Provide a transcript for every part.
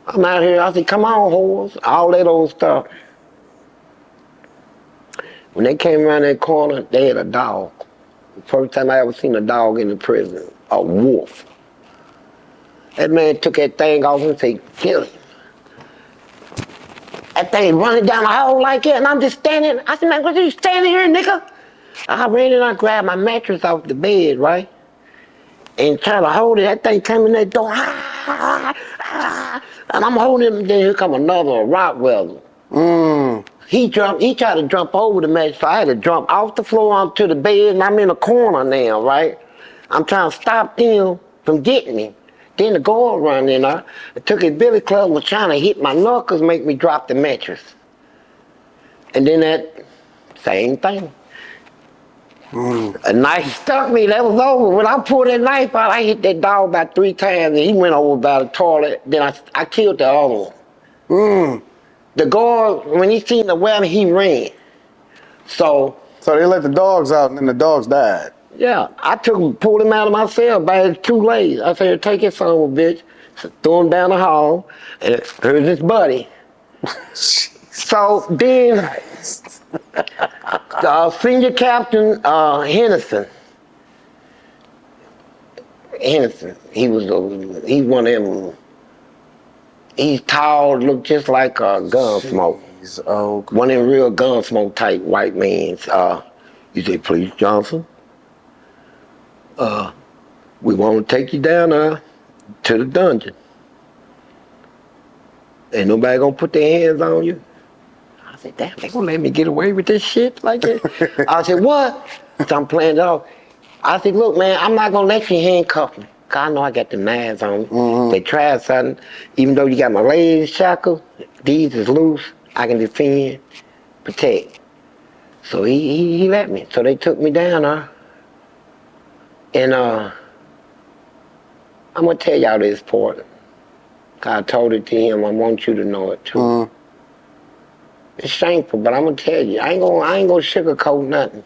I'm out here. I said, come on, whores. All that old stuff. When they came around that corner, they had a dog. First time I ever seen a dog in the prison. A wolf. That man took that thing off and said, kill him. That thing running down the hall like that, and I'm just standing. I said, man, what are you standing here, nigga? I ran and I grabbed my mattress off the bed, right? And trying to hold it. That thing came in that door. And I'm holding him, then here come another Rottweiler. He tried to jump over the mattress, so I had to jump off the floor onto the bed, and I'm in a corner now, right? I'm trying to stop them from getting me. Then the guard run in there, took his billy club, was trying to hit my knuckles, make me drop the mattress. And then that same thing. A knife stuck me, that was over. When I pulled that knife out, I hit that dog about 3 times, and he went over by the toilet. Then I killed the other one. The guard, when he seen the weapon, he ran. So they let the dogs out, and then the dogs died. Yeah, I pulled him out of my cell by his 2 legs. I said, take your son of a bitch. So threw him down the hall, and here's his buddy. So then, Senior Captain Henderson, he's one of them. He's tall, looked just like Gunsmoke. Oh, one of them real Gunsmoke type white men. You say, please, Johnson. We want to take you down to the dungeon. Ain't nobody gonna put their hands on you. I said, damn, they gonna let me get away with this shit like that? I said, what? So I'm playing it off. I said, look, man, I'm not gonna let you handcuff me. Cause I know I got the knives on me. They tried something. Even though you got my legs shackled, these is loose. I can defend, protect. So he let me. So they took me down there. And I'm gonna tell y'all this part. I told it to him. I want you to know it too. It's shameful, but I'm gonna tell you. I ain't gonna sugarcoat nothing.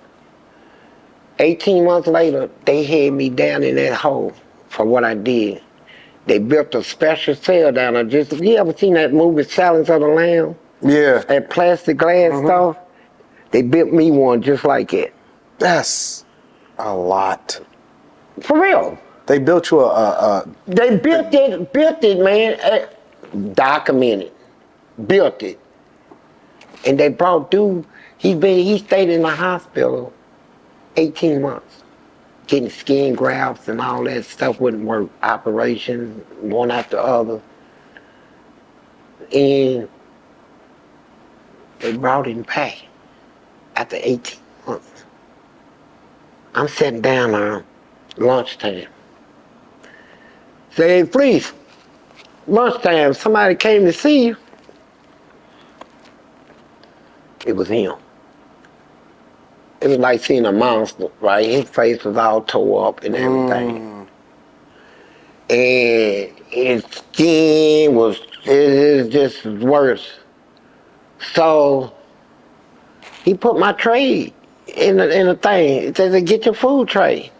18 months later, they had me down in that hole for what I did. They built a special cell down there. You ever seen that movie Silence of the Lambs? Yeah. That plastic glass stuff. They built me one just like it. That's a lot. For real. They built you They built it, man. Documented. Built it. And they brought dude, he stayed in the hospital 18 months. Getting skin grafts and all that stuff wouldn't work. Operations, one after the other. And they brought him back after 18 months. I'm sitting down on lunchtime. Say, hey, Fleece, lunchtime, somebody came to see you. It was him. It was like seeing a monster, right? His face was all tore up and everything. And his skin was just worse. So he put my tray in the thing. It says, get your food tray.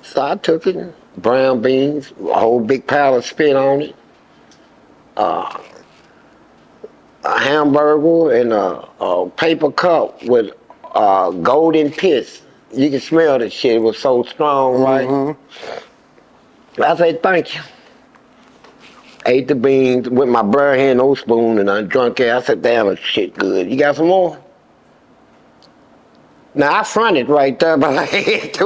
So I took it, brown beans, a whole big pile of spit on it, a hamburger, and a paper cup with golden piss. You can smell the shit. It was so strong, right? I said, thank you. Ate the beans with my bare hand, no spoon, and I drunk it. I said, damn, this shit good. You got some more? Now, I fronted right there, but I had to.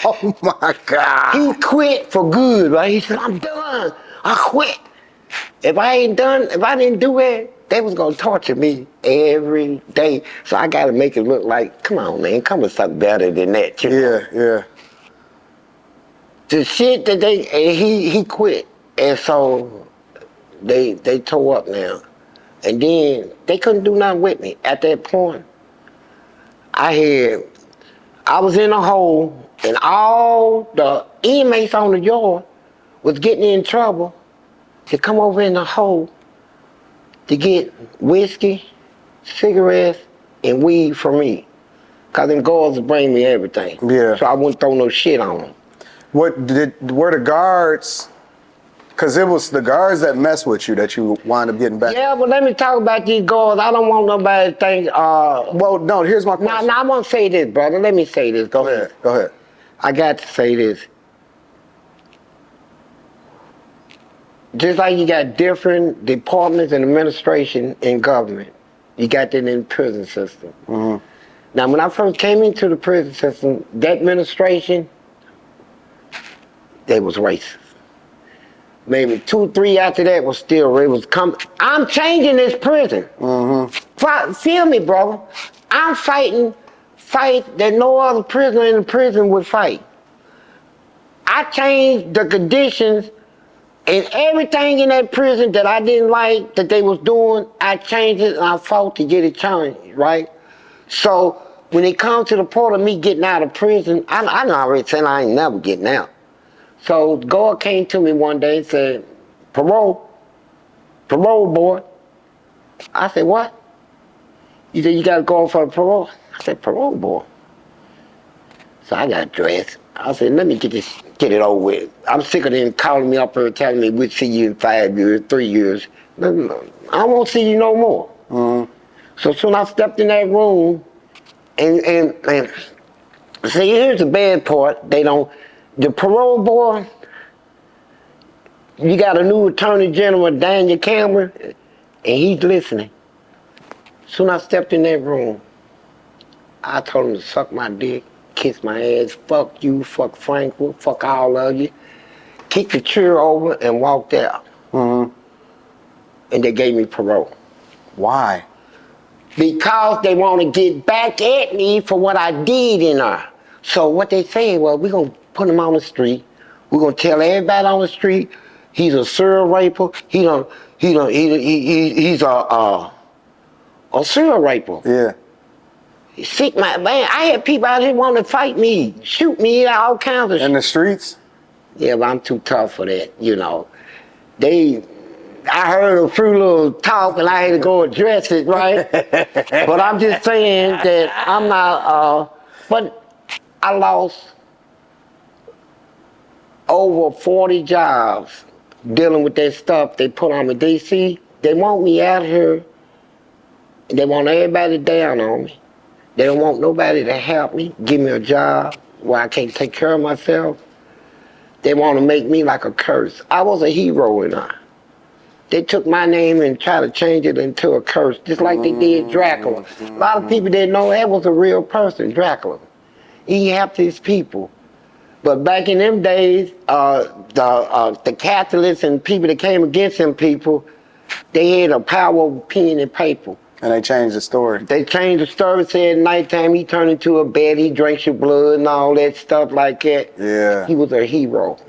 Oh my God. He quit for good, right? He said, I'm done. I quit. If I didn't do it, they was gonna torture me every day. So I gotta make it look like, come on, man, come with something better than that. You know? Yeah. The shit that he quit. And so they tore up now. And then they couldn't do nothing with me. At that point, I was in a hole, and all the inmates on the yard was getting in trouble to come over in the hole to get whiskey, cigarettes, and weed from me. Cause them guards would bring me everything. Yeah. So I wouldn't throw no shit on them. Were the guards? Because it was the guards that messed with you that you wound up getting back. Yeah, but let me talk about these guards. I don't want nobody to think. Well, no. Here's my question. Now I want to say this, brother. Let me say this. Go ahead. Go ahead. I got to say this. Just like you got different departments and administration in government, you got that in the prison system. Mm-hmm. Now, when I first came into the prison system, that administration, they was racist. Maybe 2, 3 after that was still, it was I'm changing this prison. Mm-hmm. Feel me, brother. I'm fight that no other prisoner in the prison would fight. I changed the conditions and everything in that prison that I didn't like that they was doing, I changed it and I fought to get it changed, right? So when it comes to the part of me getting out of prison, I already said I ain't never getting out. So God came to me one day and said, parole board. I said, what? He said, you gotta go for the parole. I said, parole board. So I got dressed. I said, let me get it over with. I'm sick of them calling me up here telling me we'll see you in 5 years, 3 years. No, I won't see you no more. Mm-hmm. So soon I stepped in that room and see, here's the bad part. The parole board, you got a new Attorney General, Daniel Cameron, and he's listening. Soon I stepped in that room, I told him to suck my dick, kiss my ass, fuck you, fuck Franklin, fuck all of you. Kicked the chair over and walked out. Mm-hmm. And they gave me parole. Why? Because they want to get back at me for what I did in there. So what they saying, well, we're going to put him on the street. We're going to tell everybody on the street he's a serial raper. He's a serial raper. Yeah. Sick, man. I had people out here wanting to fight me, shoot me, all kinds of shit. In the streets? Yeah, but I'm too tough for that, you know. I heard a few little talk and I had to go address it, right? But I'm just saying that I'm not, but I lost over 40 jobs dealing with that stuff they put on me. They want me out here, and they want everybody down on me. They don't want nobody to help me, give me a job where I can't take care of myself. They want to make me like a curse. I was a hero in there. They took my name and tried to change it into a curse, just like they did Dracula. A lot of people didn't know that was a real person, Dracula. He helped his people. But back in them days, the Catholics and people that came against them people, they had a power of pen and paper. And they changed the story. They changed the story, said at nighttime he turned into a bed, he drank your blood and all that stuff like that. Yeah. He was a hero.